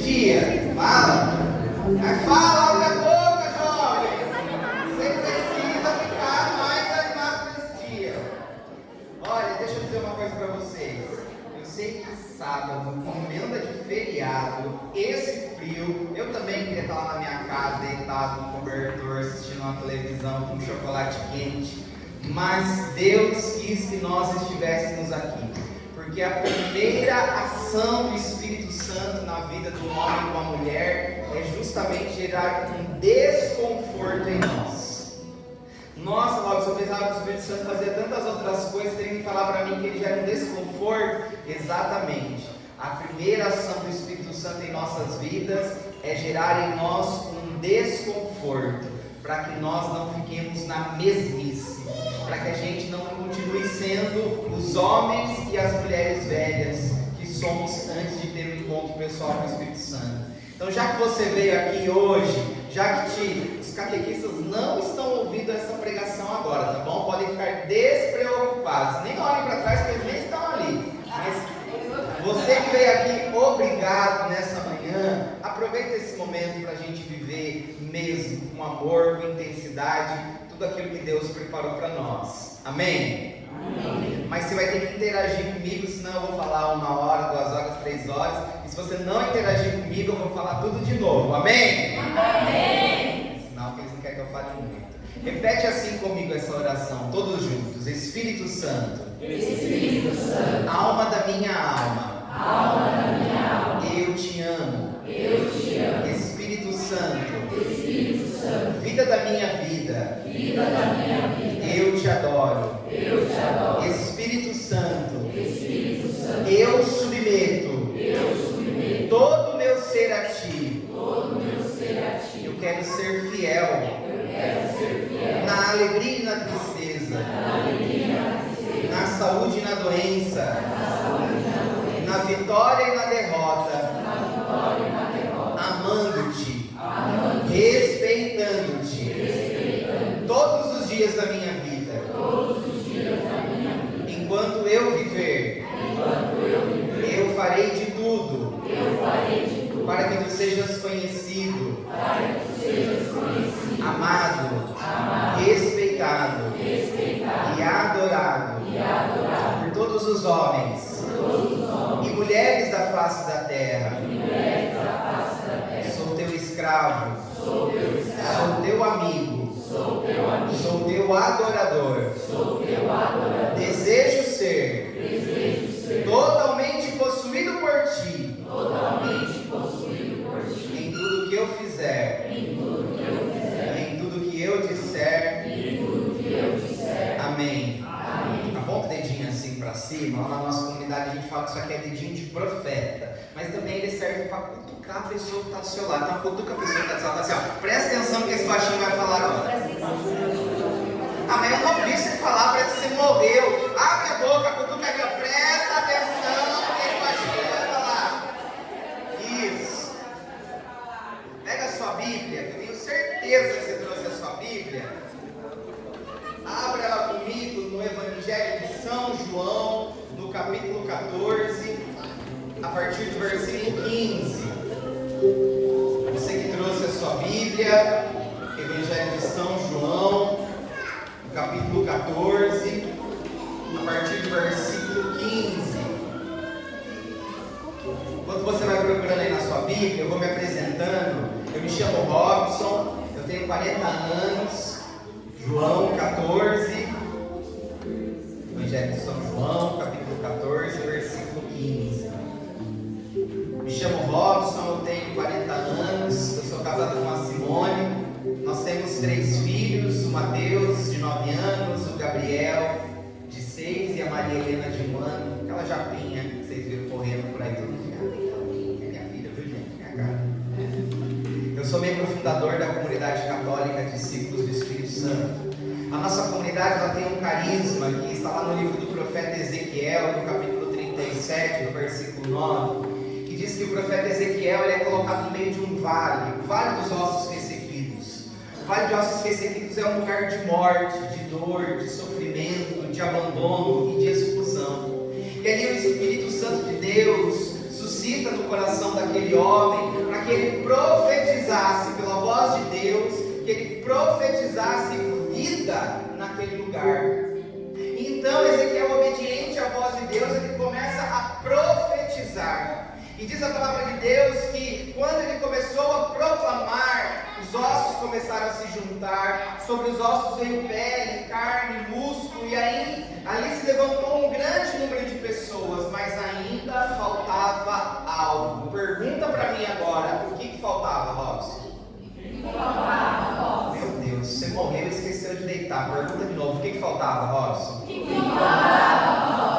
dia. Fala. Fala, abre a boca, jovem. Você precisa ficar mais animado nesse dia. Olha, deixa eu dizer uma coisa para vocês. Eu sei que sábado, com emenda de feriado, esse frio, eu também queria estar lá na minha casa, deitado no cobertor, assistindo uma televisão com chocolate quente. Mas Deus quis que nós estivéssemos aqui. Porque a primeira ação do Espírito Santo na vida do homem e de uma mulher é justamente gerar um desconforto em nós. Nossa, Laura, se eu pensava que o Espírito Santo fazia tantas outras coisas, teria que falar para mim que ele gera um desconforto? Exatamente. A primeira ação do Espírito Santo em nossas vidas é gerar em nós um desconforto, para que nós não fiquemos na mesmice, para que a gente não continue sendo os homens e as mulheres velhas que somos antes de ter um encontro pessoal com o Espírito Santo. Então, já que você veio aqui hoje, já que os catequistas não estão ouvindo essa pregação agora, tá bom? Podem ficar despreocupados, nem olhem para trás, porque eles nem estão ali. Mas você que veio aqui, obrigado nessa manhã. Aproveita esse momento para a gente viver mesmo com amor, com intensidade, tudo aquilo que Deus preparou para nós. Amém? Amém? Mas você vai ter que interagir comigo, senão eu vou falar 1 hora, 2 horas, 3 horas. E se você não interagir comigo, eu vou falar tudo de novo. Amém? Amém? Sinal que eles não querem que eu fale muito. Repete assim comigo essa oração, todos juntos. Espírito Santo, Espírito Santo, alma da minha alma, alma da minha alma, eu te amo. eu te amo. Espírito Santo, Espírito Santo, vida da minha vida, vida da minha vida, eu te adoro. eu te adoro. Espírito Santo, Espírito Santo, eu submeto todo o meu ser a ti. todo o meu ser a ti. Eu quero ser fiel Eu quero ser fiel na alegria e na tristeza, na alegria e na tristeza, na saúde e na doença, na saúde e na doença, na vitória e na derrota, na vitória e na derrota, amando-te, amando, respeitando-te respeitando todos os dias da minha vida, todos os dias da minha vida. enquanto eu viver. Enquanto eu viver, Eu farei de tudo eu farei de tudo para que tu sejas conhecido, para que tu sejas conhecido, amado, amado, respeitado respeitado e adorado e adorado por todos os homens por todos os homens e mulheres da face da terra. e mulheres da face da terra. Sou teu escravo, Sou teu escravo, sou teu amigo, sou teu amigo, sou teu adorador. sou teu adorador. Desejo ser Desejo ser totalmente possuído por ti totalmente possuído por ti em tudo que eu fizer, em tudo que eu fizer, em tudo que eu disser. em tudo que eu disser. Amém. Amém. Aponta o dedinho assim para cima. Lá na nossa comunidade a gente fala que isso aqui é dedinho de profeta, mas também ele serve para cutucar a pessoa que está do seu lado. Então cutuca a pessoa que está do seu lado, assim, ó, presta atenção que esse baixinho vai falar agora. Ah, mas eu não vi você falar, parece que você morreu. Abre a boca, cutuca aqui, ó, presta atenção que esse baixinho vai falar. Isso. Pega a sua Bíblia, que eu tenho certeza que você trouxe a sua Bíblia. Abra ela comigo no Evangelho de São João, no capítulo 14, a partir do versículo 15. Você que trouxe a sua Bíblia, Evangelho de São João, no capítulo 14, a partir do versículo 15. Enquanto você vai procurando aí na sua Bíblia, eu vou me apresentando. Eu me chamo Robson, eu tenho 40 anos. João 14, Evangelho de São João, capítulo 14, versículo 15. Me chamo Robson, eu tenho 40 anos, eu sou casado com a Simone. Nós temos 3 filhos, o Mateus, de 9 anos, o Gabriel, de 6, e a Maria Helena, de 1 ano, aquela japinha que vocês viram correndo por aí todo dia. É minha filha, viu, gente? Minha cara. Eu sou membro fundador da comunidade católica Discípulos do Espírito Santo. A nossa comunidade ela tem um carisma que está lá no livro do profeta Ezequiel, no capítulo 37, no versículo 9, que diz que o profeta Ezequiel ele é colocado no meio de um vale, o vale dos ossos ressequidos. O vale de ossos ressequidos é um lugar de morte, de dor, de sofrimento, de abandono e de exclusão. E ali o Espírito Santo de Deus suscita suscita no coração daquele homem, para que ele profetizasse pela voz de Deus, que ele profetizasse vida naquele lugar. Então Ezequiel, obediente à voz de Deus, ele começa a profetizar. E diz a palavra de Deus que quando ele começou a proclamar, os ossos começaram a se juntar, sobre os ossos veio pele, carne, músculo, e aí ali se levantou um grande número de pessoas, mas ainda faltava algo. Pergunta para mim agora, o que faltava, Robson? Meu Deus, você morreu e esqueceu de deitar. Pergunta de novo, o que faltava, Robson?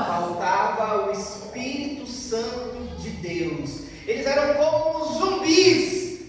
Faltava o Espírito Santo de Deus. Eles eram como zumbis,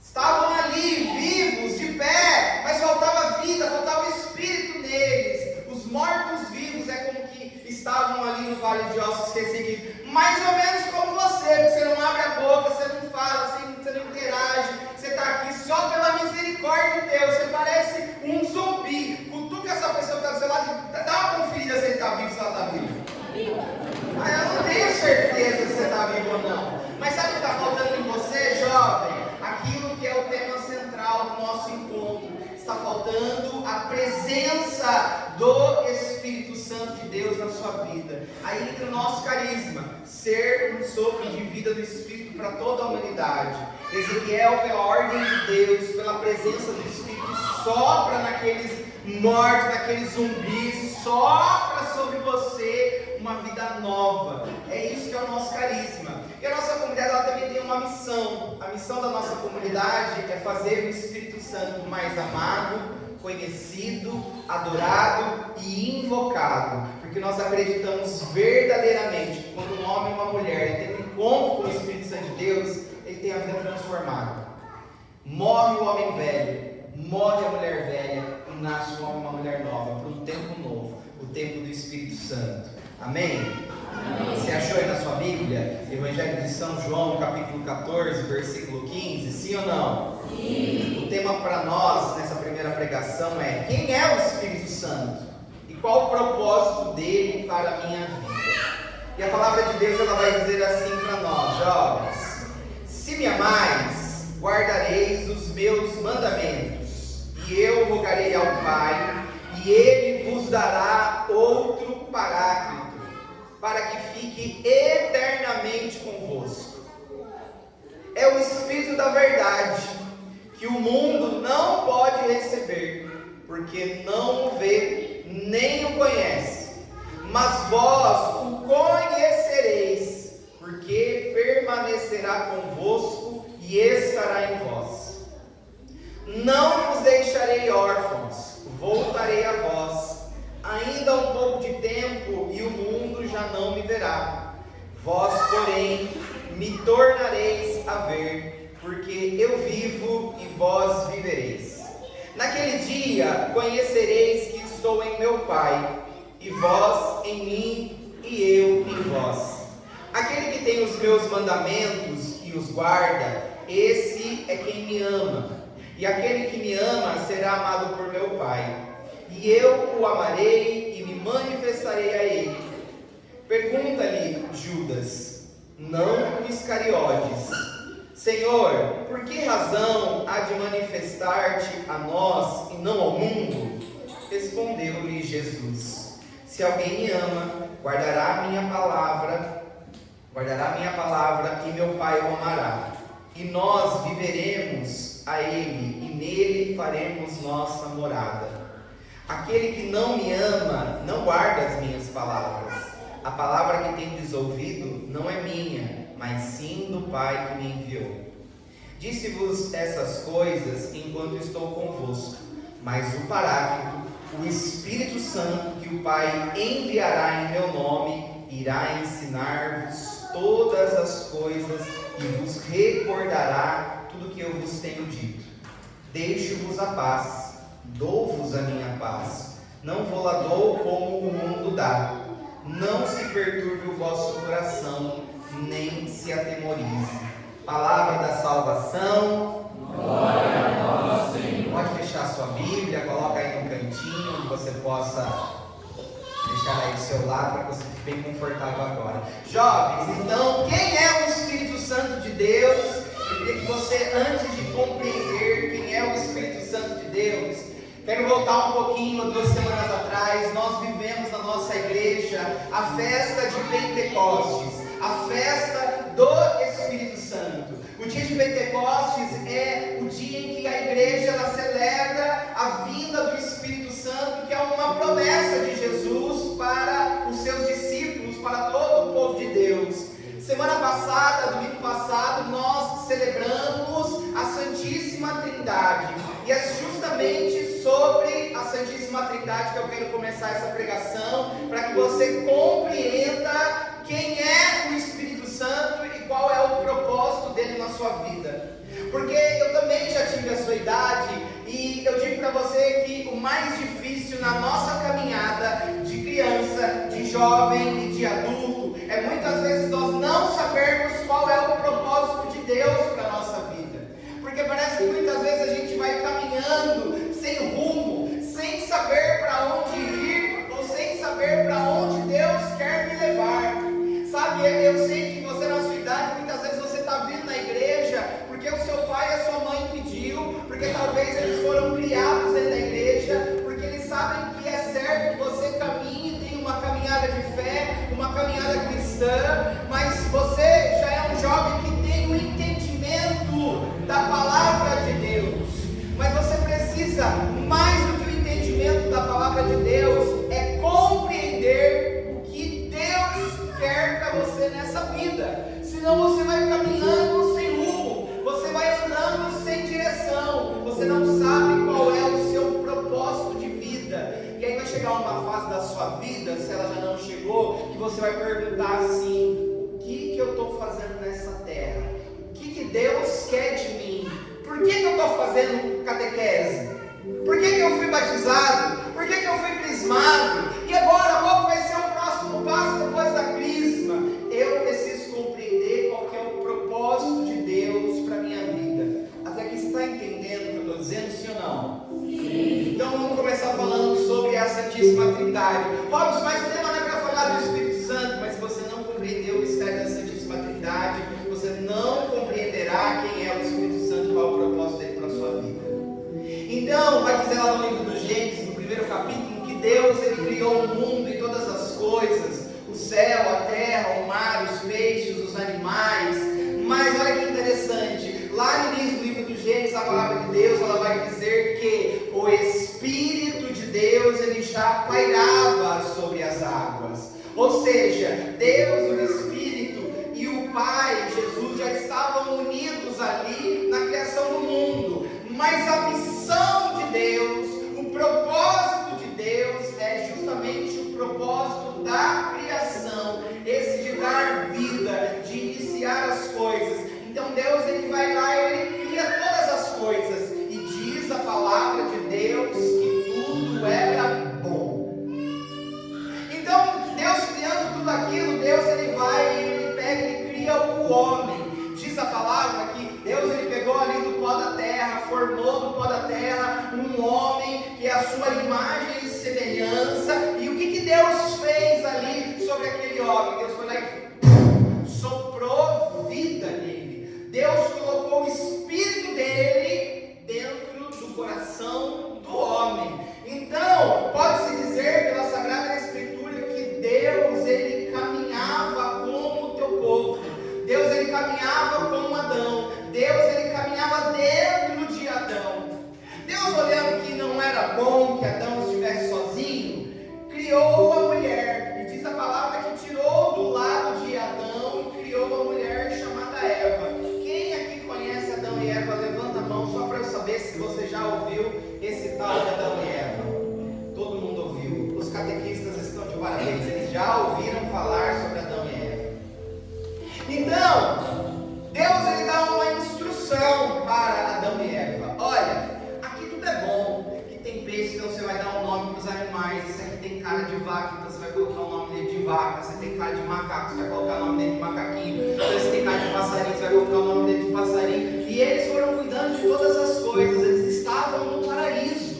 estavam ali vivos, de pé, mas faltava vida, faltava o Espírito neles. Os mortos-vivos é como que estavam ali no vale de ossos ressequidos, mais ou menos como você, porque você não abre a boca, você não fala, você não interage, você está aqui só pela misericórdia de Deus. Você parece um zumbi. Cutuca essa pessoa que está do seu lado, dá uma conferida se ele está vivo, se ela está viva. Eu não tenho certeza se você está vivo ou não. Mas sabe o que está faltando em você, jovem? Aquilo que é o tema central do nosso encontro. Está faltando a presença do Espírito Santo de Deus na sua vida. Aí entra o nosso carisma, ser um sopro de vida do Espírito para toda a humanidade. Ezequiel, pela ordem de Deus, pela presença do Espírito, sopra naqueles mortos, naqueles zumbis, sopra sobre você uma vida nova. É isso que é o nosso carisma. E a nossa comunidade, ela também tem uma missão. A missão da nossa comunidade é fazer o Espírito Santo mais amado, conhecido, adorado e invocado. Porque nós acreditamos verdadeiramente que quando um homem e uma mulher tem um encontro com o Espírito Santo de Deus, ele tem a vida transformada. Morre o homem velho, morre a mulher velha e nasce um homem e uma mulher nova para um tempo novo, o tempo do Espírito Santo. Amém? Amém. Você achou aí na sua Bíblia, Evangelho de São João, capítulo 14, versículo 15, sim ou não? Sim. O tema para nós, nessa primeira pregação é: quem é o Espírito Santo? E qual o propósito dele para a minha vida? E a palavra de Deus, ela vai dizer assim para nós, jovens: se me amais, guardareis os meus mandamentos, e eu rogarei ao Pai, e ele vos dará outro Paráclito, para que fique eternamente convosco. É o Espírito da verdade, que o mundo não pode receber, porque não o vê, nem o conhece. Mas vós o conhecereis, porque permanecerá convosco e estará em vós. Não vos deixarei órfãos, voltarei a vós. Ainda um pouco de tempo e o mundo já não me verá. Vós, porém, me tornareis a ver, porque eu vivo e vós vivereis. Naquele dia conhecereis que estou em meu Pai, e vós em mim, e eu em vós. Aquele que tem os meus mandamentos e os guarda, esse é quem me ama. E aquele que me ama será amado por meu Pai. E eu o amarei e me manifestarei a ele. Pergunta-lhe Judas, não Iscariotes: Senhor, por que razão há de manifestar-te a nós e não ao mundo? Respondeu-lhe Jesus: se alguém me ama, guardará a minha palavra e meu Pai o amará. E nós viveremos a ele, e nele faremos nossa morada. Aquele que não me ama, não guarda as minhas palavras. A palavra que tendes ouvido não é minha, mas sim do Pai que me enviou. Disse-vos essas coisas enquanto estou convosco, mas o Paráclito, o Espírito Santo, que o Pai enviará em meu nome, irá ensinar-vos todas as coisas e vos recordará tudo que eu vos tenho dito. Deixo-vos a paz, dou-vos a minha paz, não vou-la dou como o mundo dá. Não se perturbe o vosso coração, nem se atemorize. Palavra da salvação. Glória a vós, Senhor. Pode fechar a sua Bíblia, coloca aí no cantinho, onde você possa deixar aí do seu lado, para que você fique bem confortável agora. Jovens, então, quem é o você, antes de compreender quem é o Espírito Santo de Deus, quero voltar um pouquinho, 2 semanas atrás, nós vivemos na nossa igreja a festa de Pentecostes, a festa do Espírito Santo. O dia de Pentecostes é o dia em que a igreja ela celebra a vinda do Espírito Santo, que é uma promessa de Jesus para os seus discípulos, para todo o povo de Deus. Semana passada, domingo passado, nós celebramos a Santíssima Trindade. E é justamente sobre a Santíssima Trindade que eu quero começar essa pregação, para que você compreenda quem é o Espírito Santo e qual é o propósito dele na sua vida. Porque eu também já tive a sua idade e eu digo para você que o mais difícil na nossa caminhada de criança, de jovem e de adulto é muitas vezes nós não sabermos qual é o propósito de Deus para a nossa vida. Porque parece que muitas vezes a gente vai caminhando sem rumo, sem saber para onde ir ou sem saber para onde Deus quer me levar. Sabe, eu sei que você na sua idade, muitas vezes você está vindo na igreja porque o seu pai e a sua mãe pediu, porque talvez eles foram criados dentro da igreja, porque eles sabem que é certo que você caminhe, tem uma caminhada de fé, uma caminhada cristã, mas você já é um jovem que tem um entendimento da palavra de Deus. Mas você precisa, mais do que o entendimento da palavra de Deus, é compreender o que Deus quer para você nessa vida. Senão você vai caminhando sem rumo, você vai andando sem direção, você não sabe qual é o seu propósito de vida. E aí vai chegar uma fase da sua vida, se ela já não chegou, que você vai perguntar assim: o que eu estou fazendo nessa terra? O que Deus quer de mim? Por que eu estou fazendo catequese? Por que eu fui batizado? Por que eu fui crismado? E agora, qual vai ser o próximo passo depois da crisma? Eu preciso compreender qual que é o propósito de Deus para a minha vida. Até aqui você está entendendo o que eu estou dizendo, sim ou não? Sim. Então vamos começar falando sobre a Santíssima Trindade. Robson, mas o tema não é para falar do Espírito Santo, mas se você não compreender o mistério da Santíssima Trindade, você não compreenderá quem é o Espírito Santo, qual é o propósito dele para a sua vida. Então, vai dizer lá no livro do Gênesis, no primeiro capítulo, que Deus ele criou o mundo e todas as coisas, o céu, a terra, o mar, os peixes, os animais. Mas olha que interessante, lá no início do livro do Gênesis, a palavra de Deus ela vai dizer que o Espírito de Deus ele já pairava sobre as águas. Ou seja, Deus, o Espírito e o Pai, Jesus, já estavam unidos ali na criação do mundo. Mas a missão de Deus, o propósito de Deus é justamente o propósito da criação, esse de dar vida, de iniciar as coisas. Então Deus ele vai lá e ele cria todas as coisas e diz a palavra de Deus que tudo era bom. Então Deus criando tudo aquilo, Deus ele vai e ele pega e cria o homem. Diz a palavra que Deus ele pegou ali do pó da terra, formou do pó da terra um homem que é a sua imagem e semelhança. E o que Deus fez ali sobre aquele homem? Deus foi lá e soprou vida nele. Deus colocou o espírito dele dentro do coração do homem. Então, pode-se dizer pela Sagrada Escritura que Deus ele caminhava como o teu povo. Deus ele caminhava como Adão. Deus ele caminhava dentro de Adão. Deus, olhando que não era bom que Adão estivesse sozinho, criou a mulher. E diz a palavra que tirou do lado de Adão e criou uma mulher chamada Eva. Quem aqui conhece Adão e Eva? Levanta a mão só para eu saber se você já ouviu esse tal de Adão e Eva. Todo mundo ouviu. Os catequistas estão de parabéns. Eles já ouviram falar sobre Adão e Eva. Então, Deus ele dá uma instrução para Adão e Eva. Olha, aqui tudo é bom. Aqui tem peixe, então você vai dar um nome para os animais. Esse aqui tem cara de vaca, então você vai colocar o nome dele de vaca. Você tem cara de macaco, você vai colocar o nome dele de macaquinho. Então você tem cara de passarinho, você vai colocar o nome dele de passarinho. E eles foram cuidando de todas as coisas. Eles estavam no paraíso.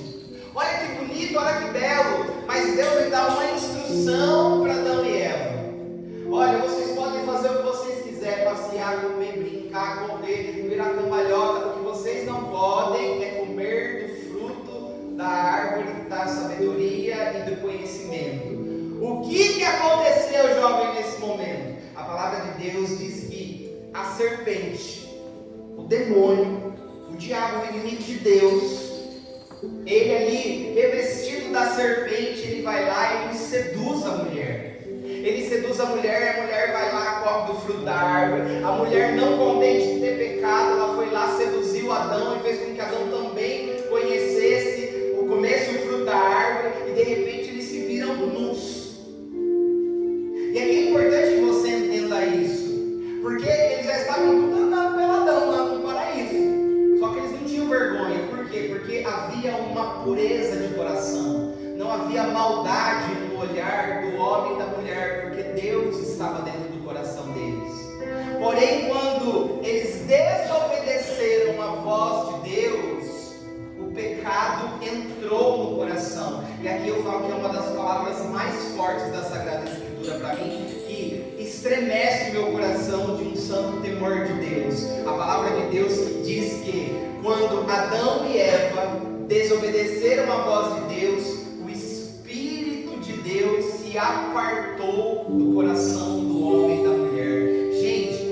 Olha que bonito, olha que belo. Mas Deus ele dá uma instrução para Adão e Eva. Olha, vocês podem fazer o que vocês quiserem, passear, comer, brincar, correr, virar na cambalhota, o que vocês não podem é comer do fruto da árvore da sabedoria e do conhecimento. O que aconteceu, jovem, nesse momento? A palavra de Deus diz que a serpente, o demônio, o diabo, o inimigo de Deus, ele ali, revestido da serpente, ele vai lá e ele seduz a mulher. Ele seduz a mulher vai lá, come do fruto da árvore. A mulher, não contente de ter pecado, ela foi lá, seduziu Adão e fez com que Adão também conhecesse o começo do fruto da árvore, e de repente eles se viram nus. E aqui é importante que você entenda isso, porque eles já estavam andando pelo Adão lá no paraíso, só que eles não tinham vergonha. Por quê? Porque havia uma pureza de coração, não havia maldade no olhar do homem e da mulher, porque Deus estava dentro do coração deles. Porém, quando eles desobedeceram a voz de Deus, o pecado entrou no coração. E aqui eu falo que é uma das palavras mais fortes da Sagrada Escritura para mim, que estremece o meu coração de um santo temor de Deus. A palavra de Deus diz que quando Adão e Eva desobedeceram a voz de Deus, o Espírito de Deus se apartou do coração do homem e da mulher. Gente,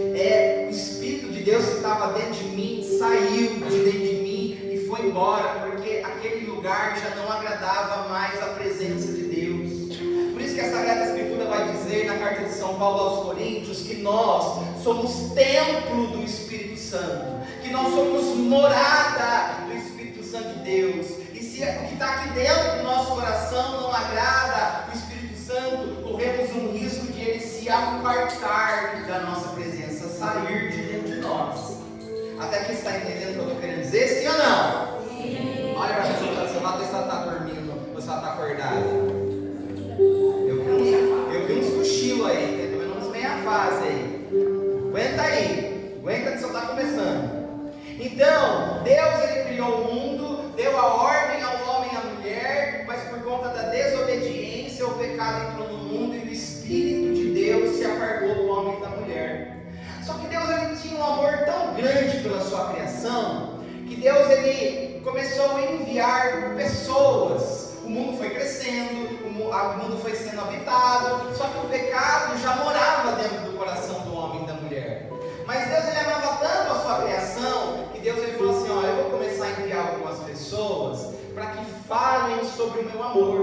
o Espírito de Deus que estava dentro de mim saiu de dentro de mim e foi embora, porque aquele lugar já não agradava mais a presença de Deus. Por isso que a Sagrada Escritura vai dizer na carta de São Paulo aos Coríntios que nós somos templo do Espírito Santo, que nós somos morada do Espírito Santo de Deus. E se o que está aqui dentro do nosso coração não agrada o Espírito Santo, corremos um risco de ele se apartar da nossa presença, sair de dentro de nós. Até aqui está entendendo o que eu estou querendo dizer? Sim ou não? Sim. Olha para a pessoa que está do seu lado, se ela está dormindo ou se ela está acordada. Eu vi uns cochilos aí, pelo menos meia fase aí. Aguenta que só está começando. Então, Deus ele criou o mundo, deu a ordem ao homem e à mulher, mas por conta da desobediência, o pecado entrou no mundo e o Espírito de Deus se apartou do homem e da mulher. Só que Deus ele tinha um amor tão grande pela sua criação, que Deus ele começou a enviar pessoas. O mundo foi crescendo, o mundo foi sendo habitado, só que o pecado já morava dentro do coração do homem e da mulher. Mas Deus ele amava tanto a sua criação, que Deus ele falou assim, olha, eu vou começar a enviar algumas pessoas para que falem sobre o meu amor.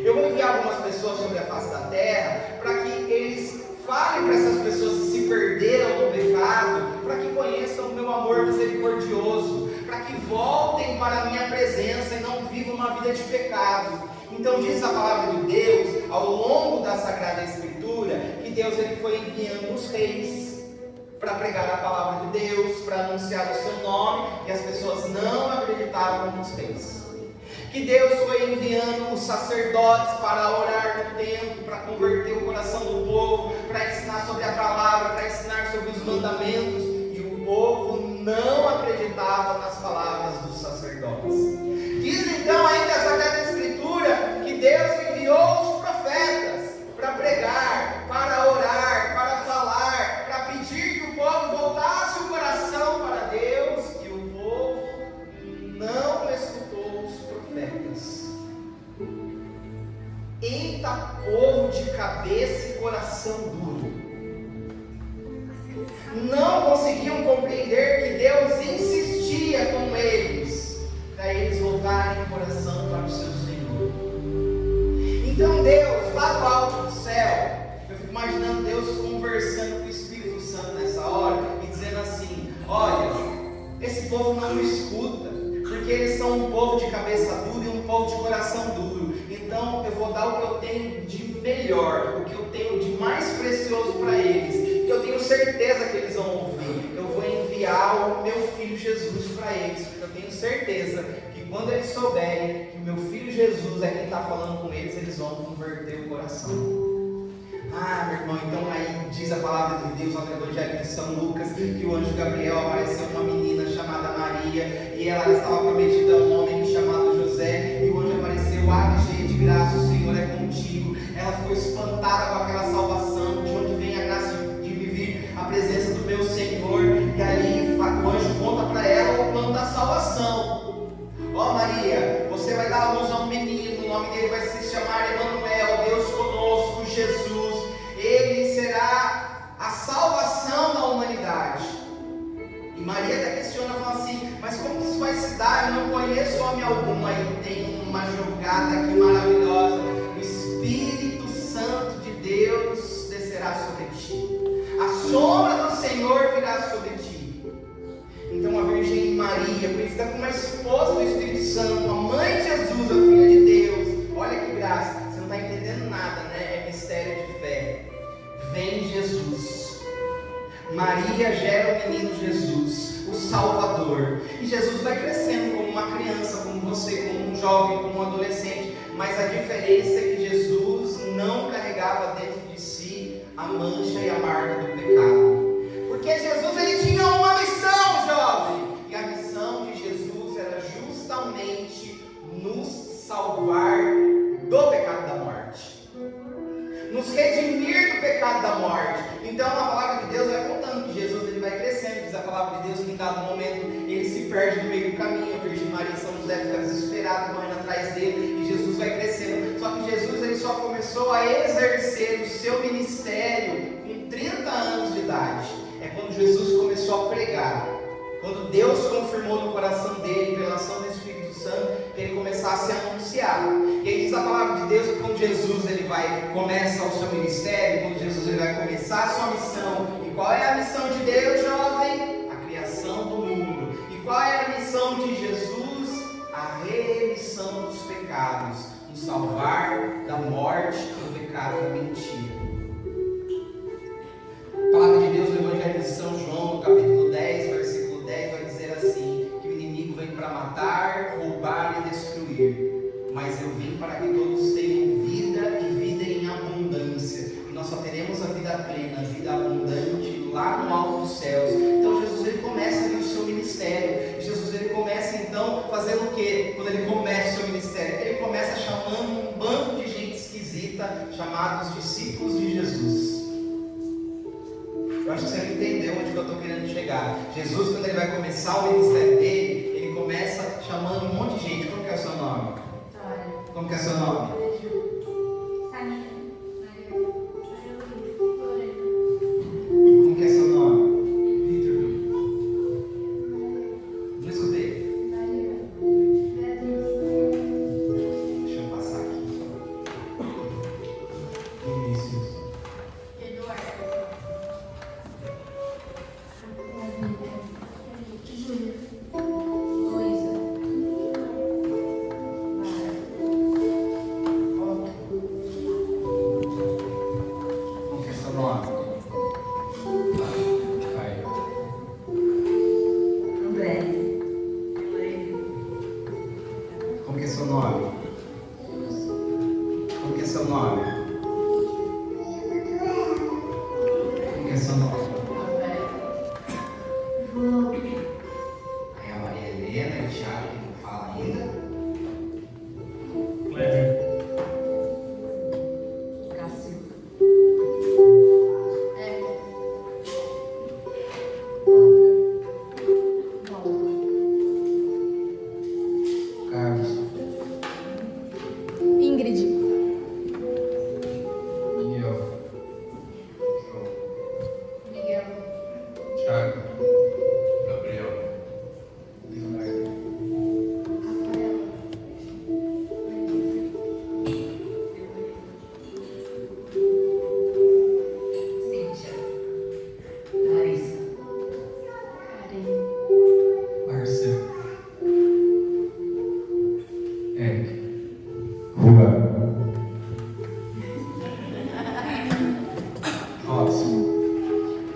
Eu vou enviar algumas pessoas sobre a face da terra, para que eles falem para essas pessoas que se perderam no pecado, para que conheçam o meu amor misericordioso, para que voltem para a minha presença e não vivam uma vida de pecado. Então diz a palavra de Deus, ao longo da Sagrada Escritura, que Deus ele foi enviando os reis para pregar a palavra de Deus, para anunciar o seu nome, e as pessoas não acreditavam nos reis. Que Deus foi enviando os sacerdotes para orar no templo, para converter o coração do povo, para ensinar sobre a palavra, para ensinar sobre os mandamentos, e o povo não acreditava nas palavras dos sacerdotes. Diz então ainda a Sagrada Escritura que Deus enviou os profetas para pregar, para orar, para falar, para pedir que o povo voltasse o coração para Deus, e o povo não escutou os profetas. Eita povo de cabeça e coração duro! Não conseguiam compreender que Deus insistia com eles, para eles voltarem o coração para o seu Senhor. Então Deus, lá do alto do céu, eu fico imaginando Deus conversando com o Espírito Santo nessa hora e dizendo assim, olha, esse povo não me escuta, porque eles são um povo de cabeça dura e um povo de coração duro. Então eu vou dar o que eu tenho de melhor, o que eu tenho de mais precioso para eles, que eu tenho certeza que eles vão ouvir. Eu vou enviar o meu filho Jesus para eles, porque eu tenho certeza que quando eles souberem que o meu filho Jesus é quem está falando com eles vão converter o coração. Ah, meu irmão, então aí diz a palavra de Deus lá no Evangelho de São Lucas, que o anjo Gabriel apareceu uma menina chamada Maria, e ela estava prometida a um homem chamado José, e o anjo apareceu, ave cheia de graça, o Senhor é contigo. Ela ficou espantada com aquela salvação, de onde vem a graça de me vir a presença do meu Senhor, e ali o anjo alguma, e tem uma jogada aqui maravilhosa. O Espírito Santo de Deus descerá sobre ti. A sombra do Senhor virá sobre ti. Então a Virgem Maria, por isso está como a esposa do Espírito Santo, a mãe de Jesus, a filha de Deus. Olha que graça, você não está entendendo nada, né? É mistério de fé. Vem Jesus. Maria gera o menino Jesus, o Salvador. E Jesus vai crescendo como uma criança, como você, como um jovem, como um adolescente. Mas a diferença é que Jesus não carregava dentro de si a mancha e a marca do pecado. Porque Jesus, ele tinha uma missão, jovem. E a missão de Jesus era justamente nos salvar do pecado da morte. Nos redimir do pecado da morte. Então a palavra de Deus vai contando que Jesus ele vai crescendo. Diz a palavra de Deus que em dado momento ele se perde no meio do caminho. A Virgem Maria e São José ficam desesperados, correndo atrás dele. E Jesus vai crescendo. Só que Jesus ele só começou a exercer o seu ministério com 30 anos de idade. É quando Jesus começou a pregar. Quando Deus confirmou no coração dele, pela ação do Espírito Santo, que ele começasse a anunciar. E aí diz a palavra de Deus que quando Jesus ele começa o seu ministério, quando Jesus ele vai começar a sua missão. E qual é a missão de Deus, jovem? A criação do mundo. E qual é a missão de Jesus? A remissão dos pecados. Nos salvar da morte, do pecado e da mentira. A palavra de Deus no Evangelho de São João, no capítulo 10, versículo 10, vai dizer assim, que o inimigo vem para matar, roubar e destruir. Mas eu vim para que todos tenham vida e vida em abundância. E nós só teremos a vida plena, a vida abundante lá no alto dos céus. Então Jesus ele começa ali o seu ministério. E Jesus ele começa então fazendo o quê? Quando ele começa o seu ministério? Ele começa chamando um bando de gente esquisita, chamados discípulos de Jesus. Eu acho que você não entendeu onde eu estou querendo chegar. Jesus, quando ele vai começar o ministério dele, ele começa chamando um monte de gente. Como que é o seu nome? Como que é o seu nome? Como que é seu nome? Não escutei. Deixa eu passar aqui. Vinícius.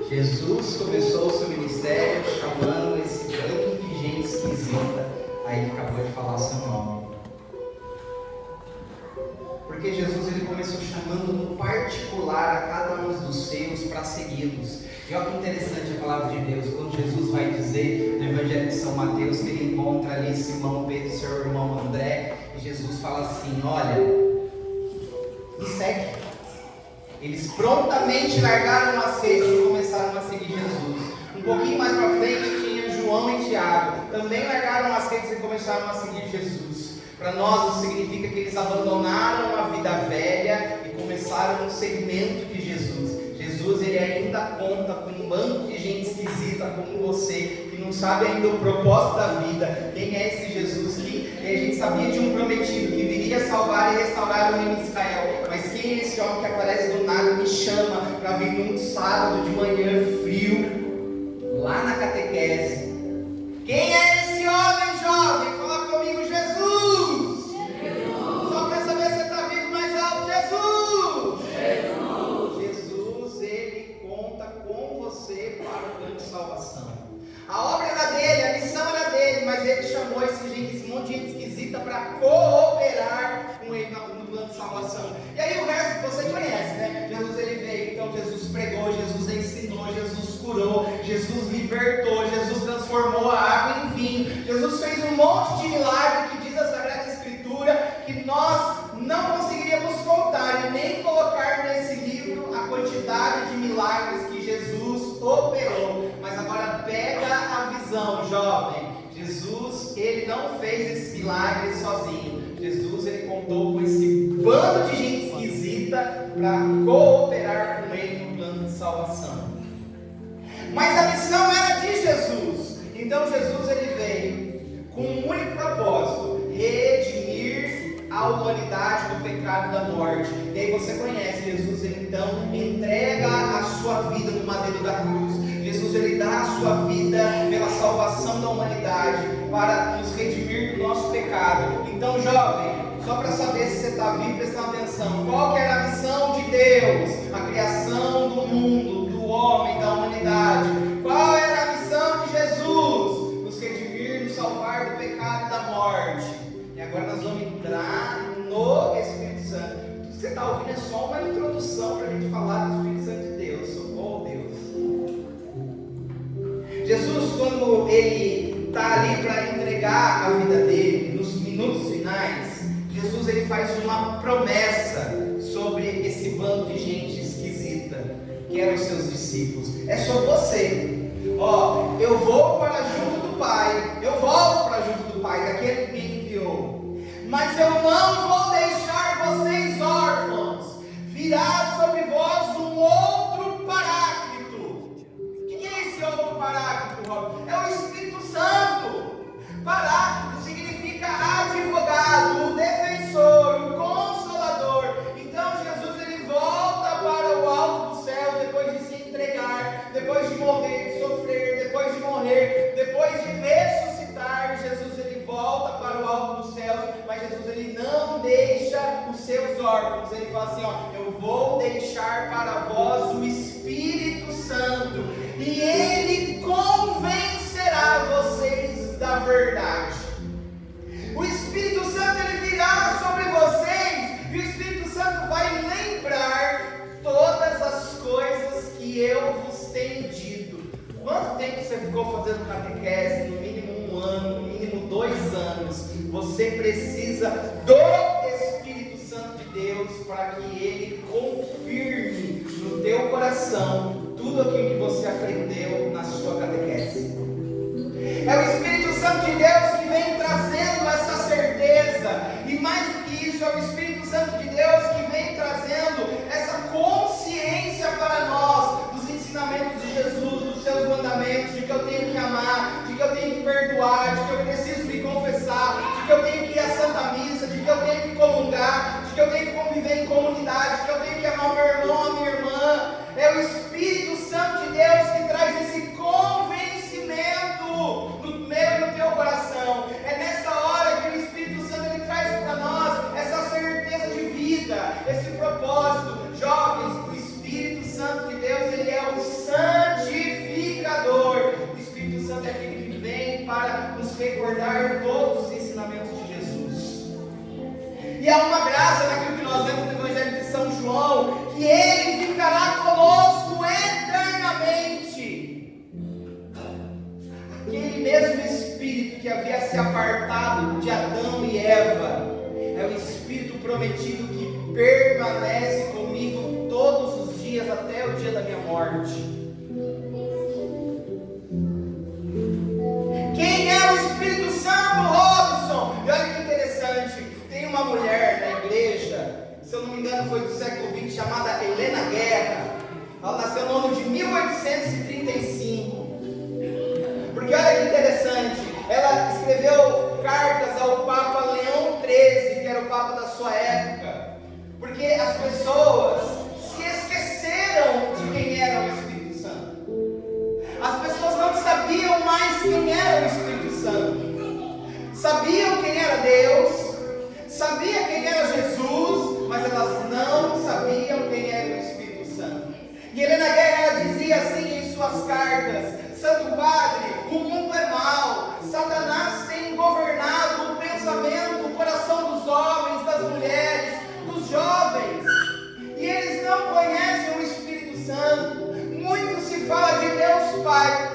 Jesus começou o seu ministério chamando esse bando de gente esquisita. Aí ele acabou de falar seu nome. Porque Jesus ele começou chamando no particular a cada um dos seus para segui-los. E olha que interessante a palavra de Deus. Quando Jesus vai dizer no Evangelho de São Mateus que ele encontra ali Simão Pedro e seu irmão André. E Jesus fala assim, olha, me segue. Eles prontamente largaram as redes e começaram a seguir Jesus. Um pouquinho mais para frente tinha João e Tiago. Também largaram as redes e começaram a seguir Jesus. Para nós isso significa que eles abandonaram a vida velha e começaram o segmento de Jesus. Jesus ele ainda conta com um bando de gente esquisita como você, que não sabe ainda o propósito da vida. Quem é esse Jesus que E a gente sabia de um prometido que viria salvar e restaurar o reino de Israel. Mas quem é esse homem que aparece do nada e me chama para vir num sábado de manhã frio, lá na catequese? Quem é esse homem, jovem? Fala comigo, Jesus! Só para saber se você está vivo mais alto, Jesus! Jesus, ele conta com você para o plano de salvação. A obra era dele, a missão era dele, mas ele chamou esse monte de gente esquisita para cooperar com ele no plano de salvação. E aí o resto você conhece, né? Jesus ele veio, então Jesus pregou, Jesus ensinou, Jesus curou, Jesus libertou, Jesus transformou a água em vinho. Jesus fez um monte de milagre que diz a Sagrada Escritura que nós não conseguiríamos contar e nem colocar nesse livro a quantidade de milagres que Jesus operou. Mas agora pega a visão, jovem. Jesus, ele não fez esse milagre sozinho. Jesus, ele contou com esse bando de gente esquisita para cooperar com ele no plano de salvação. Mas a missão era de Jesus. Então Jesus, ele veio com um único propósito: redimir a humanidade do pecado e da morte. E aí você conhece, Jesus, ele então entrega a sua vida no madeiro da cruz. Jesus, ele dá a sua vida pela salvação da humanidade, para nos redimir do nosso pecado. Então, jovem, só para saber se você está vivo, prestando atenção, qual que era a missão de Deus? A criação do mundo, do homem, da humanidade. Qual era a missão de Jesus? Nos redimir, nos salvar do pecado e da morte. E agora nós vamos entrar no Espírito Santo. Tudo que você está ouvindo é só uma introdução para a gente falar do Espírito Santo de Deus. Socorro, Deus. Jesus, quando ele está ali para entregar a vida dele, nos minutos finais, Jesus ele faz uma promessa sobre esse bando de gente esquisita, que eram os seus discípulos. É só você. Ó, eu vou para junto do Pai, eu volto para junto do Pai, daquele que me enviou. Mas eu não vou deixar vocês órfãos. Virá sobre vós um outro Paráclito. O que é esse outro Paráclito, Rob? É o Espírito Santo. Paráclito significa advogado, o defensor, o consolador. Então Jesus ele volta para o alto do céu depois de se entregar, depois de morrer, de sofrer, depois de morrer, depois de ressuscitar. Jesus ele volta para o alto dos céus, mas Jesus ele não deixa os seus órfãos. Ele fala assim, ó, eu vou deixar para vós o Espírito Santo e ele convencerá vocês da verdade. O Espírito Santo ele virá sobre vocês e o Espírito Santo vai lembrar todas as coisas que eu vos tenho dito. Quanto tempo você ficou fazendo catequese? No mínimo 1 ano, no mínimo 2 anos. Você precisa do Espírito Santo de Deus para que ele confirme no teu coração tudo aquilo que você aprendeu na sua catequese. É o Espírito Santo de Deus que vem trazendo essa certeza, e mais do que isso, é o Espírito Santo de Deus que vem trazendo essa consciência para nós dos ensinamentos de Jesus, dos seus mandamentos, de que eu tenho que amar, de que eu tenho que perdoar, de que eu preciso me confessar, de que eu tenho que ir à Santa Missa, de que eu tenho que comungar, de que eu tenho que conviver em comunidade, de que eu tenho que amar o meu irmão, a minha irmã. É o Espírito Santo de Deus que traz esse convencimento no meu e no teu coração. É nessa hora que o Espírito Santo ele traz para nós essa certeza de vida, esse propósito. Jovens, o Espírito Santo de Deus ele é o santificador. O Espírito Santo é aquele que vem para nos recordar todos os ensinamentos de Jesus. E há uma graça naquilo que nós vemos no Evangelho de São João, que ele ficará conosco eternamente. Aquele mesmo Espírito que havia se apartado de Adão e Eva, é o Espírito prometido que permanece comigo todos os dias até o dia da minha morte. Quem é o Espírito Santo, Robson? E olha que interessante, tem uma mulher na igreja, se eu não me engano foi do século XX, chamada Helena Guerra. Ela nasceu no ano de 1835. Porque olha que interessante, ela escreveu cartas ao Papa sua época, porque as pessoas se esqueceram de quem era o Espírito Santo. As pessoas não sabiam mais quem era o Espírito Santo. Sabiam quem era Deus, sabiam quem era Jesus, mas elas não sabiam quem era o Espírito Santo. E Helena Guerra, ela dizia assim em suas cartas: Santo Padre, o mundo é mau, Satanás tem governado o pensamento, o coração dos homens, das mulheres, dos jovens, e eles não conhecem o Espírito Santo. Muito se fala de Deus Pai,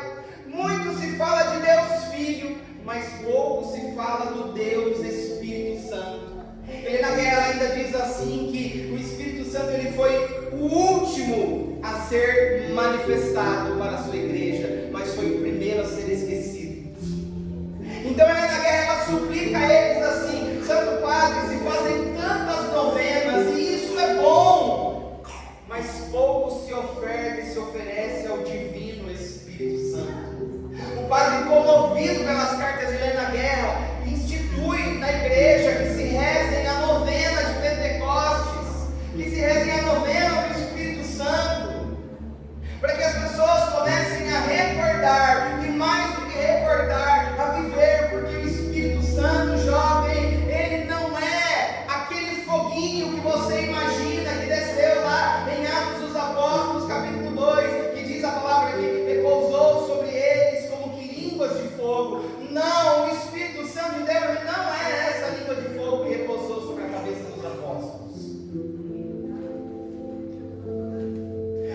muito se fala de Deus Filho, mas pouco se fala do Deus Espírito Santo. Helena Guerra ainda diz assim que o Espírito Santo ele foi o último a ser manifestado para a sua igreja, mas foi o primeiro a ser esquecido. Então Helena Guerra ela suplica a eles assim: Santo Padre, se fazem tantas novenas e isso é bom, mas pouco se oferta e se oferece ao divino Espírito Santo. O padre, comovido pelas cartas de Helena Guerra, institui na igreja que se rezem a novena de Pentecostes, que se rezem a novena do Espírito Santo, para que as pessoas comecem a recordar, e mais do que recordar, a viver, porque o Espírito Santo, jovem, ele não é aquele foguinho que você imagina que desceu lá em Atos dos Apóstolos, capítulo 2, que diz a palavra que repousou sobre eles como que línguas de fogo. Não, o Espírito Santo de Deus ele não é essa língua de fogo que repousou sobre a cabeça dos apóstolos.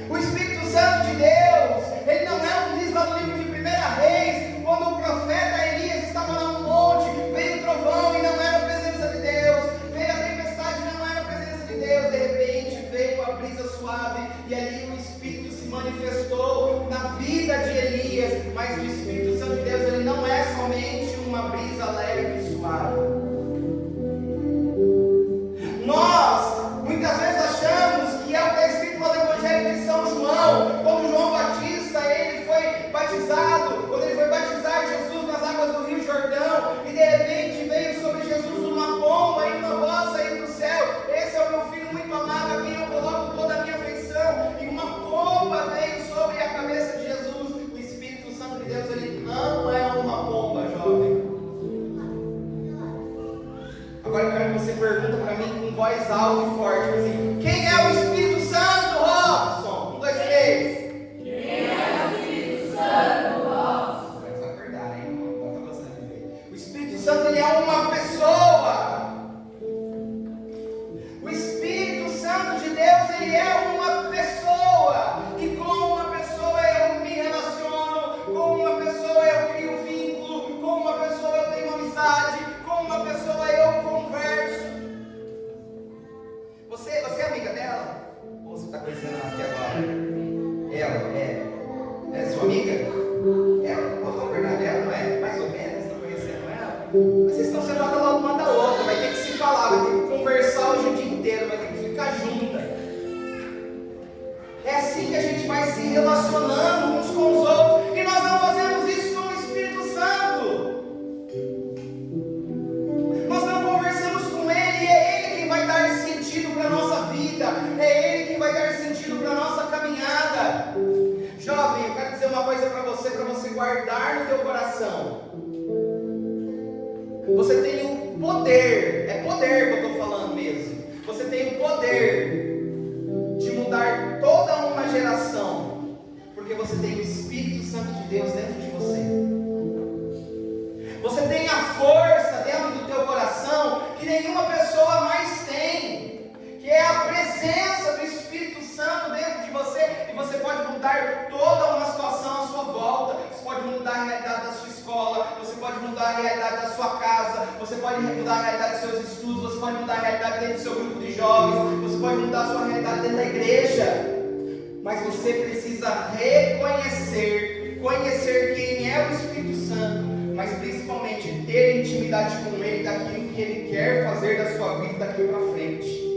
O Espírito Santo de Deus, ele não é o que diz lá no livro de 1 Reis, quando o profeta Elias estava lá no monte, veio o trovão e não era a presença de Deus, veio a tempestade e não era a presença de Deus, de repente veio a brisa suave e ali o Espírito se manifestou na vida de Elias. Mas o Espírito Santo de Deus ele não é somente uma brisa leve e suave. Nós muitas vezes achamos que é o que é escrito lá no Evangelho de São João, quando João Batista ele foi batizado, quando ele foi batizar Jesus nas águas do Rio Jordão, e de repente veio sobre Jesus uma pomba e uma voz saindo do céu: esse é o meu filho muito amado, a quem eu coloco toda a minha afeição. E uma pomba veio sobre a cabeça de Jesus. O Espírito Santo de Deus ele não é uma pomba, jovem. Agora eu quero que você pergunta para mim com voz alta e forte assim: quem é o Espírito Santo, Robson? 1, 2, 3. Quem é o Espírito Santo, Robson? Vai desacordar, hein? Não estou gostando de ver. O Espírito Santo ele é uma pessoa. O Espírito Santo de Deus ele é uma pessoa. E com uma pessoa eu me relaciono, com uma pessoa eu crio vínculo, com uma pessoa eu tenho amizade, com uma pessoa eu converso. Você é amiga dela? Ou você está conhecendo ela aqui agora? Ela é sua amiga? Ela, vou falar a verdade, ela não é? Mais ou menos, estão conhecendo ela? Mas vocês estão sentadas lá uma da outra, vai ter que se falar, vai ter que conversar hoje o dia inteiro, vai ter que ficar junta. É assim que a gente vai se relacionando uns com os outros, e nós não fazemos isso com o Espírito Santo. Nós não conversamos com Ele, e é Ele quem vai dar sentido para a nossa vida, é Ele quem vai dar sentido para a nossa caminhada. Jovem, eu quero dizer uma coisa para você guardar no teu coração. Você tem o poder, é poder que eu estou falando mesmo. Você tem o poder de mudar toda uma geração, porque você tem o Espírito Santo de Deus dentro de você. Você tem a força dentro do teu coração que nenhuma pessoa mais tem, que é a presença do Espírito Santo dentro de você, e você pode mudar toda uma situação à sua volta. Você pode mudar a realidade da sua escola, você pode mudar a realidade da sua casa, você pode mudar a realidade dos seus estudos, você pode mudar a realidade dentro do seu grupo de jovens, você pode mudar a sua realidade dentro da igreja. Mas você precisa conhecer quem é o Espírito Santo, mas principalmente ter intimidade com Ele daquilo que Ele quer fazer da sua vida daqui para frente.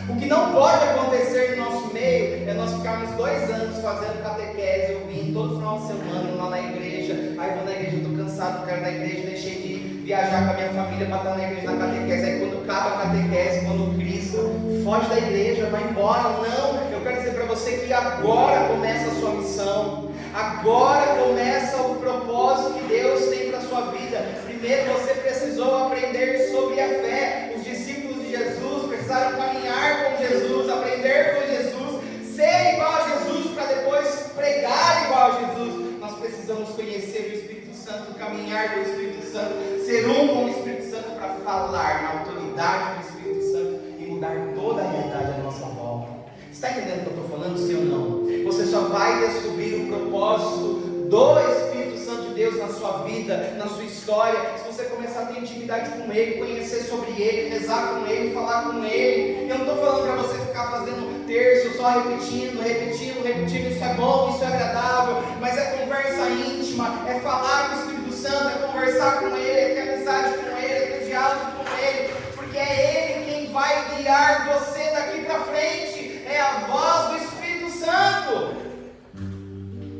O que não pode acontecer no nosso meio é nós ficarmos 2 anos fazendo catequese, eu vim todo final de semana lá na igreja, aí vou na igreja, estou cansado, quero ir na igreja, deixei de ir, viajar com a minha família para estar na igreja na catequese. Aí quando acaba a catequese, quando Cristo foge da igreja, vai embora. Não, eu quero dizer para você que agora começa a sua missão. Agora começa o propósito que Deus tem para a sua vida. Primeiro você precisou aprender sobre a fé. Os discípulos de Jesus precisaram caminhar com Jesus, aprender com Jesus, ser igual a Jesus para depois pregar igual a Jesus. Nós precisamos conhecer o Espírito Santo, caminhar com o Espírito Santo, ser um com o Espírito Santo para falar na autoridade do Espírito Santo e mudar toda a realidade à nossa volta. Está entendendo o que eu estou falando, sim ou não? Você só vai descobrir o propósito do Espírito Santo de Deus na sua vida, na sua história, se você começar a ter intimidade com Ele, conhecer sobre Ele, rezar com Ele, falar com Ele. Eu não estou falando para você ficar fazendo terço, só repetindo, isso é bom, isso é agradável, mas é conversa íntima, é falar com o Espírito Santo, é conversar com Ele, é ter amizade com Ele, é ter diálogo com Ele, porque é Ele quem vai guiar você daqui para frente, é a voz do Espírito Santo.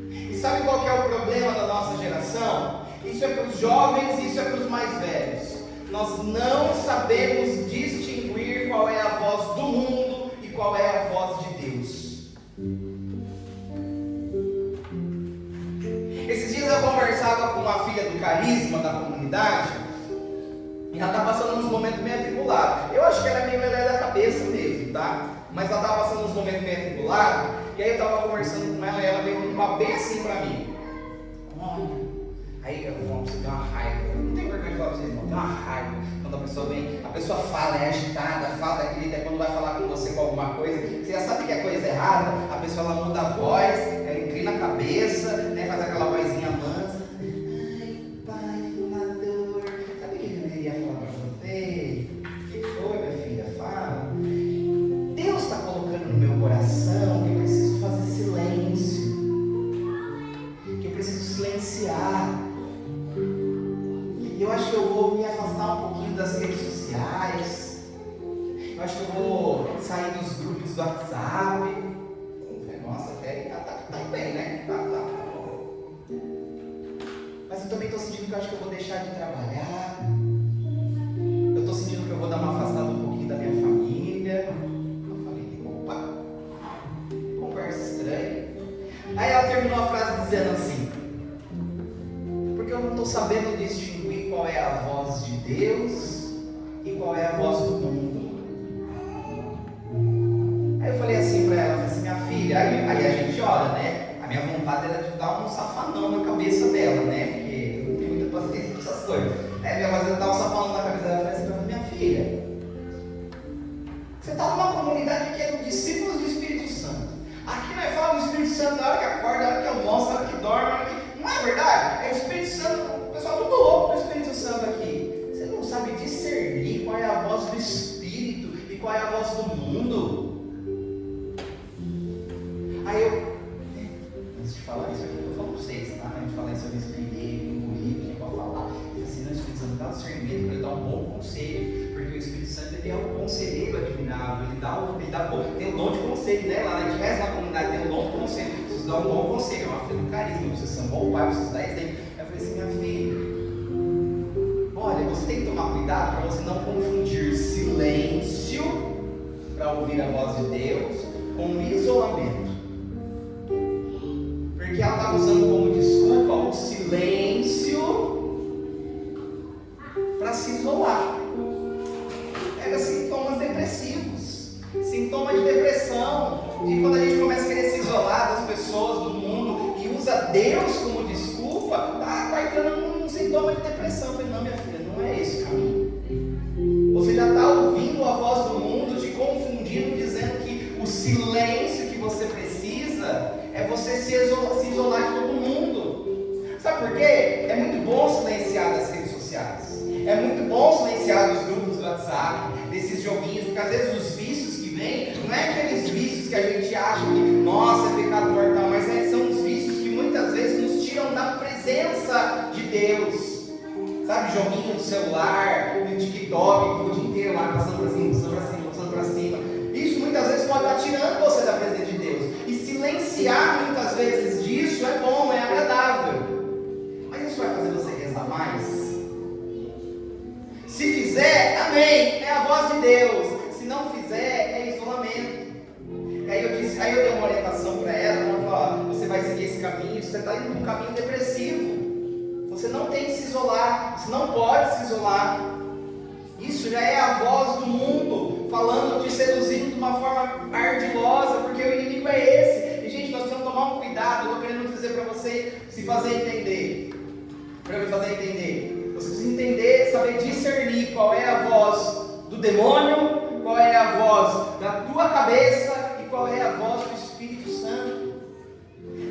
E sabe qual que é o problema da nossa geração? Isso é para os jovens e isso é para os mais velhos. Nós não sabemos distinguir qual é a voz do mundo e qual é a voz de Deus. Esses dias eu conversava com uma filha do Carisma da comunidade e ela está passando uns momentos meio atribulados. Eu acho que ela é meio melhor da cabeça mesmo, tá? Mas ela estava passando uns momentos meio atribulados. E aí eu estava conversando com ela e ela veio com um papo bem assim para mim. Olha, aí eu vou ter uma raiva. Não tem vergonha de falar para vocês, não. Tem uma raiva quando a pessoa vem, a pessoa fala, é agitada, fala daquele, até quando vai falar com você com alguma coisa, você já sabe que é coisa errada, a pessoa ela muda a voz, ela inclina a cabeça, né, faz aquela vozinha mansa. Ai, pai, fundador, sabe o que eu queria falar para você? O que foi, minha filha? Fala. Deus está colocando no meu coração que eu preciso fazer silêncio, que eu preciso silenciar. Eu acho que eu vou me afastar um pouquinho das redes sociais. Eu acho que eu vou sair dos grupos do WhatsApp. Nossa, até tá bem, né? Tá bom. Mas eu também estou sentindo que eu acho que eu vou deixar de trabalhar. Eu estou sentindo que eu vou dar uma afastada um pouquinho da minha família. Eu falei, opa, conversa estranha. Aí ela terminou a frase dizendo assim: porque eu não estou sabendo distinguir qual é a voz de Deus e qual é a voz do mundo. Aí eu falei assim para ela, falei assim, minha filha, aí a gente ora, né? A minha vontade era de dar um safanão na cabeça dela, né? Porque eu não tenho muita paciência com essas coisas. Aí minha vontade era dar um safanão na cabeça dela. Eu falei assim para ela, minha filha, você está numa comunidade que é do discípulos do Espírito Santo. Aqui nós falamos do Espírito Santo na hora que acorda, na hora que almoça, na hora que dorme, na hora que... Não é verdade? É o Espírito Santo, o pessoal tudo louco com o Espírito Santo aqui. Você não sabe discernir qual é a voz do Espírito e qual é a voz do mundo. Aí eu, antes de falar isso aqui, eu estou falando para vocês, tá? Antes de falar isso, eu expliquei, engoli, quem pode falar. Eu falei assim, não, o Espírito Santo dá discernimento para ele dar um bom conselho, porque o Espírito Santo ele é um conselheiro admirável, ele tem o dom de conselho, né? Lá na gente reza na comunidade, tem o dom de conselho, vocês dão um bom conselho, é uma filha do carisma, vocês são um bom pai, vocês dão exemplo. Eu falei assim, minha filha, olha, você tem que tomar cuidado para você não confundir silêncio para ouvir a voz de Deus com isolamento. Porque ela estava usando como desculpa o silêncio para se isolar. Era sintomas depressivos, sintomas de depressão, de quando a gente começa a querer se isolar das pessoas, do mundo, e usa Deus como desculpa, tá entrando num sintoma de depressão. Eu falei, não, minha filha, não é esse o caminho. Você já está ouvindo a voz do mundo, te confundindo, dizendo que o silêncio que você precisa é você se isolar de todo mundo. Sabe por quê? É muito bom silenciar das redes sociais. É muito bom silenciar dos grupos do WhatsApp, desses joguinhos, porque às vezes os vícios que vêm, não é aqueles vícios que a gente acha que, nossa, é pecado mortal, mas são os vícios que muitas vezes nos tiram da presença de Deus. Sabe, joguinho no celular, no TikTok, o dia inteiro lá, passando para cima, passando para cima, passando para cima. Isso muitas vezes pode estar tirando você da presença de Deus. E silenciar muitas vezes disso é bom, é agradável. Mas isso vai fazer você rezar mais? Deus. Se não fizer, é isolamento. Aí eu dei uma orientação para ela, ela falou, ó, você vai seguir esse caminho, você está indo num caminho depressivo. Você não tem que se isolar, você não pode se isolar. Isso já é a voz do mundo, falando, te seduzindo de uma forma ardilosa, porque o inimigo é esse. E gente, nós temos que tomar um cuidado, eu estou querendo dizer para você, se fazer entender, para me fazer entender. Você precisa entender, saber discernir qual é a voz do demônio, qual é a voz da tua cabeça, qual é a voz do Espírito Santo.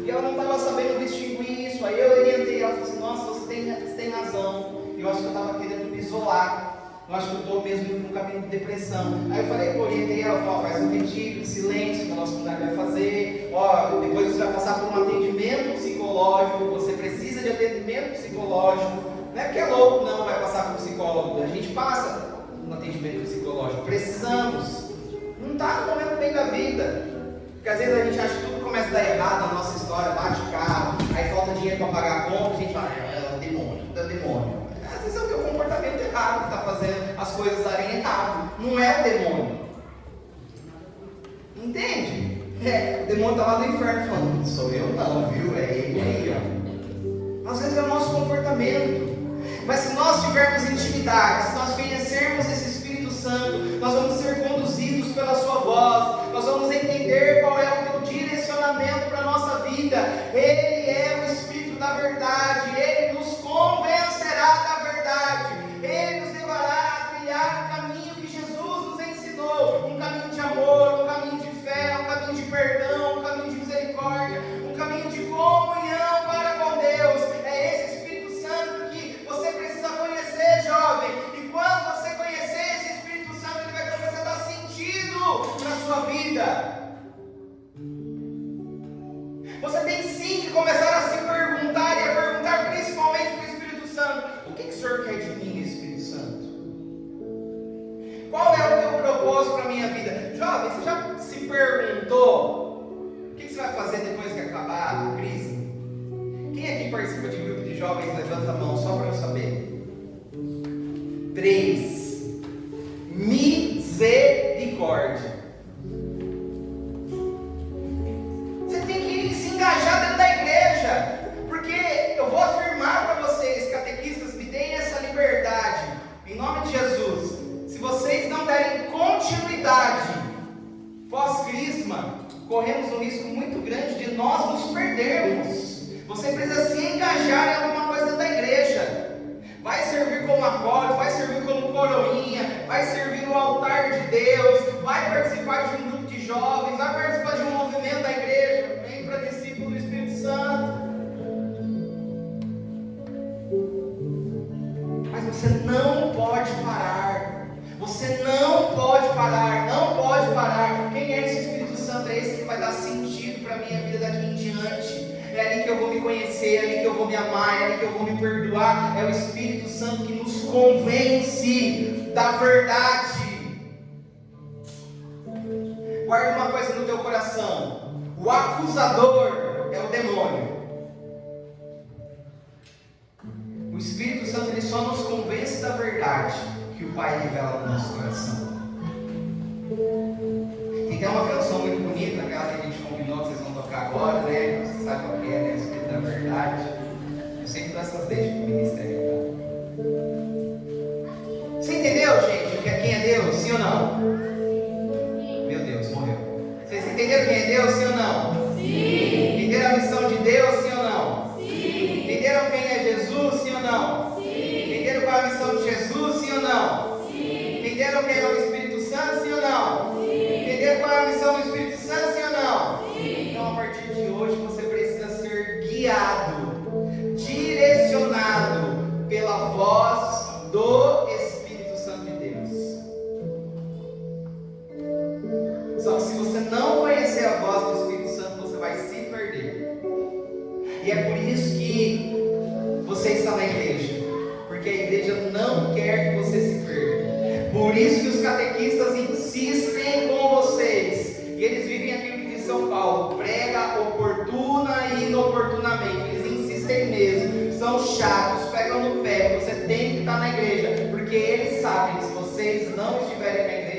E ela não estava sabendo distinguir isso. Aí eu orientei ela, falei assim, nossa, você tem razão. Eu acho que eu estava querendo me isolar. Eu acho que eu estou mesmo indo num caminho de depressão. Aí eu falei, orientei ela, ó, faz um retiro, silêncio, que a nossa comunidade vai fazer. Ó, depois você vai passar por um atendimento psicológico, você precisa de atendimento psicológico. Não é porque é louco, não, vai passar por psicólogo. A gente passa no atendimento psicológico. Precisamos. Não está no momento bem da vida. Porque às vezes a gente acha que tudo começa a dar errado na nossa história, bate carro, aí falta dinheiro para pagar a conta, a gente fala, é o demônio, tudo é demônio. Às vezes é o teu comportamento errado que está fazendo as coisas darem errado. Não é o demônio. Entende? O demônio está lá no inferno falando, não sou eu não, viu? É ele aí, ó. Às vezes é o nosso comportamento. Mas se nós tivermos intimidade, se nós conhecermos esse Espírito Santo, nós vamos ser conduzidos pela sua voz, nós vamos entender qual é o teu direcionamento para a nossa vida. Ele é o Espírito da verdade, Ele nos convencerá da verdade, Ele nos levará a trilhar o caminho que Jesus nos ensinou, um caminho de amor, um caminho de fé, um caminho de perdão, um caminho de misericórdia, um caminho de comunhão para com Deus. É esse Espírito Santo que você precisa conhecer, jovem, e quando você conhecer esse Espírito Santo, ele vai começar a dar sentido na sua vida. Você tem sim que começar a se perguntar, e a perguntar principalmente para o Espírito Santo, o que o Senhor quer de mim, Espírito Santo? Qual é o teu propósito para a minha vida? Jovem, você já se perguntou o que você vai fazer depois que acabar a crise? Quem aqui participa de grupo de jovens? Levanta a mão, só para eu saber. 3. Misericórdia. Você tem que se engajar dentro da igreja, porque eu vou afirmar para vocês, catequistas, me deem essa liberdade, em nome de Jesus. Se vocês não derem continuidade pós-crisma, corremos um risco muito grande de nós nos perdermos. Você precisa se engajar em alguma coisa da igreja. Vai servir como acólito, vai servir como coroinha, vai servir no altar de Deus, vai participar de um grupo de jovens, vai participar de um movimento da igreja. Vem para discípulo do Espírito Santo. Mas você não pode parar. Você não pode parar, não pode parar. Quem é esse Espírito Santo? É esse que vai dar sentido para a minha vida daqui em diante. É ali que eu vou me conhecer, é ali que eu vou me amar, é ali que eu vou me perdoar. É o Espírito Santo que nos convence da verdade. Guarda uma coisa no teu coração: o acusador é o demônio. O Espírito Santo ele só nos convence da verdade que o Pai revela no nosso coração. E tem uma canção muito bonita, aquela que a gente combinou que vocês vão tocar agora, né? Você sabe qual que é, né? O Espírito da verdade. Eu sempre dou essas deixas para o ministério. Você entendeu, gente, o que é quem é Deus? Sim ou não? Meu Deus, morreu. Vocês entenderam quem é Deus? Sim ou não? Sim. Entenderam a missão de Deus? Sim ou não? Sim. Entenderam quem é Jesus? Sim ou não? Sim. Entenderam qual é a missão de Jesus? Sim ou não? Sim. Entenderam quem é o Espírito Santo? Sim ou não? Sim. Entenderam qual é a missão do Espírito Santo? Sim ou não? Sim. Então, a partir de hoje, você precisa ser guiado, direcionado pela voz do Espírito Santo de Deus. Só que se você não conhecer a voz do Espírito Santo, você vai se perder. E é por isso que você está na igreja, porque a igreja não quer que você se perca. Por isso que os catequistas insistem com vocês, e eles vivem aquilo que diz São Paulo: prega oportuna e inoportunamente. Eles insistem mesmo, são chatos, pegam no pé. Você tem que estar na igreja, porque eles sabem que se vocês não estiverem na igreja,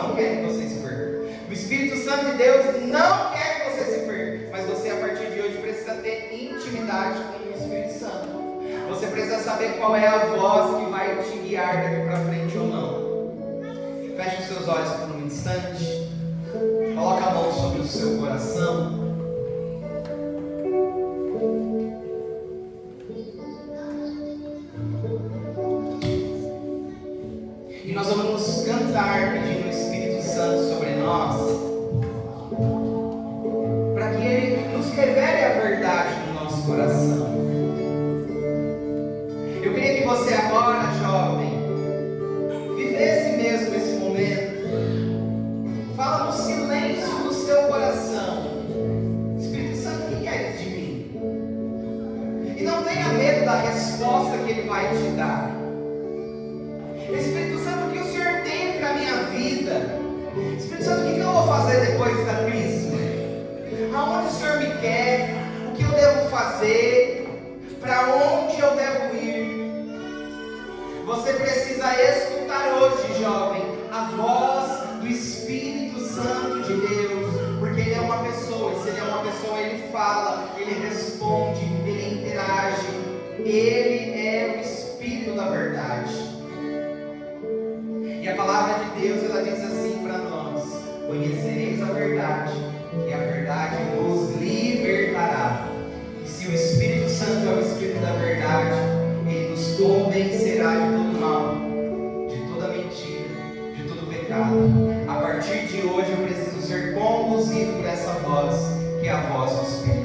não querem que você se perca. O Espírito Santo de Deus não quer que você se perca. Mas você, a partir de hoje, precisa ter intimidade com o Espírito Santo. Você precisa saber qual é a voz que vai te guiar daqui para frente ou não. Feche os seus olhos por um instante. Coloque a mão sobre o seu coração. E nós vamos cantar pedindo o Espírito Santo sobre nós, para que Ele nos revele a verdade no nosso coração. Eu queria que você agora, jovem, vivesse mesmo esse momento. Fala no silêncio do seu coração: Espírito Santo, o que queres de mim? E não tenha medo da resposta que Ele vai te dar. Espírito Santo, o que o Senhor tem para a minha vida? Espírito Santo, o que eu vou fazer depois da crise? Aonde o Senhor me quer? O que eu devo fazer? Para onde eu devo ir? Você precisa escutar hoje, jovem, a voz do Espírito Santo de Deus, porque Ele é uma pessoa, e se Ele é uma pessoa, Ele fala, Ele responde, Ele interage. Ele é o Espírito da verdade. E a palavra de Deus, ela diz assim para nós: conhecereis a verdade, e a verdade vos libertará. E se o Espírito Santo é o Espírito da verdade, Ele nos convencerá de todo mal, de toda mentira, de todo pecado. A partir de hoje eu preciso ser conduzido por essa voz, que é a voz do Espírito.